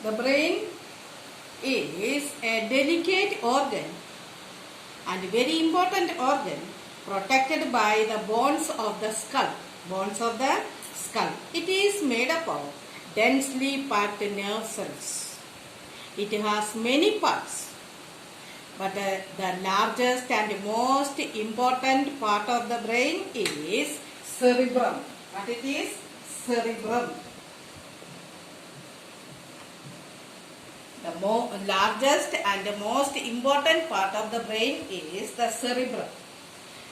The brain is a delicate organ and very important organ protected by the bones of the skull. Bones of the skull. It is made up of densely packed nerve cells. It has many parts, but the largest and most important part of the brain is cerebrum. What it is? Cerebrum. The largest and the most important part of the brain is the cerebrum.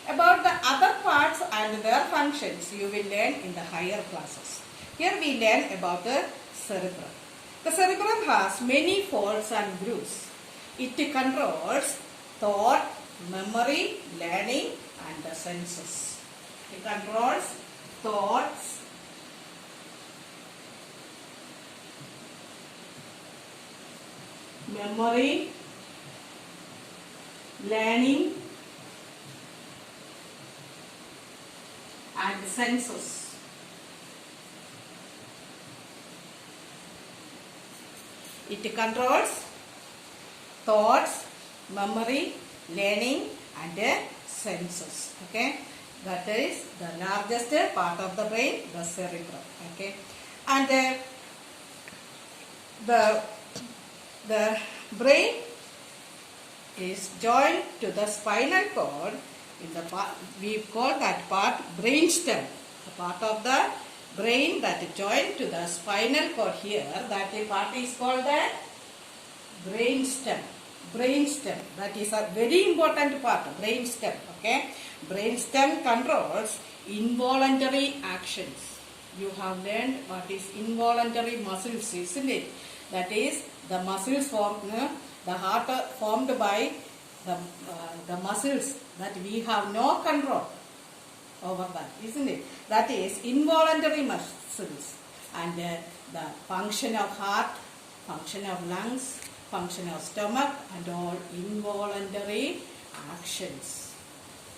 About the other parts and their functions you will learn in the higher classes. Here we learn about the cerebrum. The cerebrum has many folds and grooves. It controls thought, memory, learning and the senses. It controls thoughts, memory, learning and senses. It controls thoughts, memory, learning and senses. Okay, that is the largest part of the brain, the cerebrum. Okay, and the brain is joined to the spinal cord. In the part, we call that part brainstem. The part of the brain that is joined to the spinal cord here, that part is called the brainstem. Brainstem, that is a very important part, brainstem. Okay, brainstem controls involuntary actions. You have learned what is involuntary muscles, isn't it? That is the muscles formed, the heart formed by the muscles that we have no control over that, isn't it? That is involuntary muscles, and the function of heart, function of lungs, function of stomach and all involuntary actions.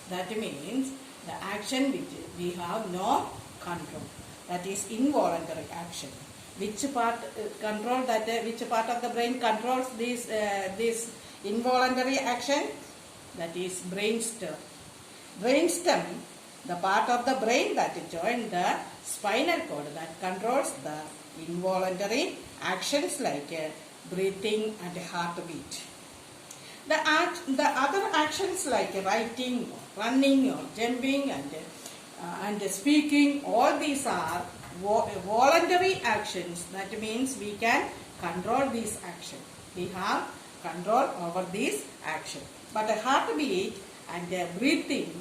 That means the action which we have no control. That is involuntary action. Which part control that? Which part of the brain controls this involuntary action? That is brainstem. Brainstem, the part of the brain that joins the spinal cord that controls the involuntary actions like breathing and heartbeat. The other actions like writing, running or jumping and speaking, all these are voluntary actions. That means we can control these actions. We have control over these actions. But a heartbeat and breathing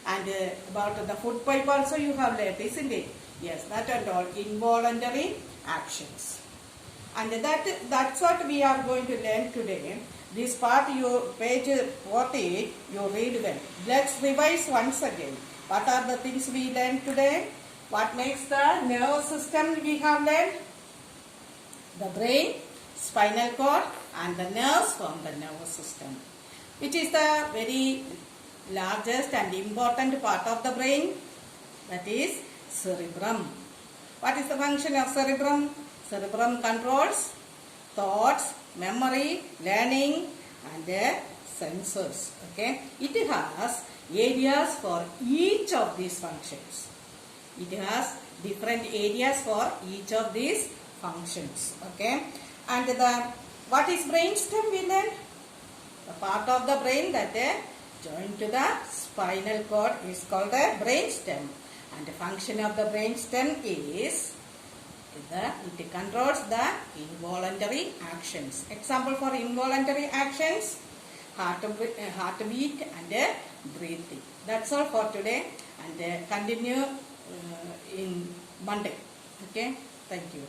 and about the food pipe also you have learned, isn't it? Yes, that are all involuntary actions. And that's what we are going to learn today. This part, page 40, you read well. Let's revise once again. What are the things we learned today? What makes the nervous system we have learned? The brain, spinal cord and the nerves form the nervous system. Which is the very largest and important part of the brain? That is cerebrum. What is the function of cerebrum? Cerebrum controls thoughts, memory, learning and senses. Okay, it has areas for each of these functions. It has different areas for each of these functions. Okay, and what is brainstem we learned? The part of the brain that joined to the spinal cord is called the brainstem, and the function of the brainstem is it controls the involuntary actions. Example for involuntary actions: heartbeat and breathing. That's all for today, and continue in Monday. Okay, thank you.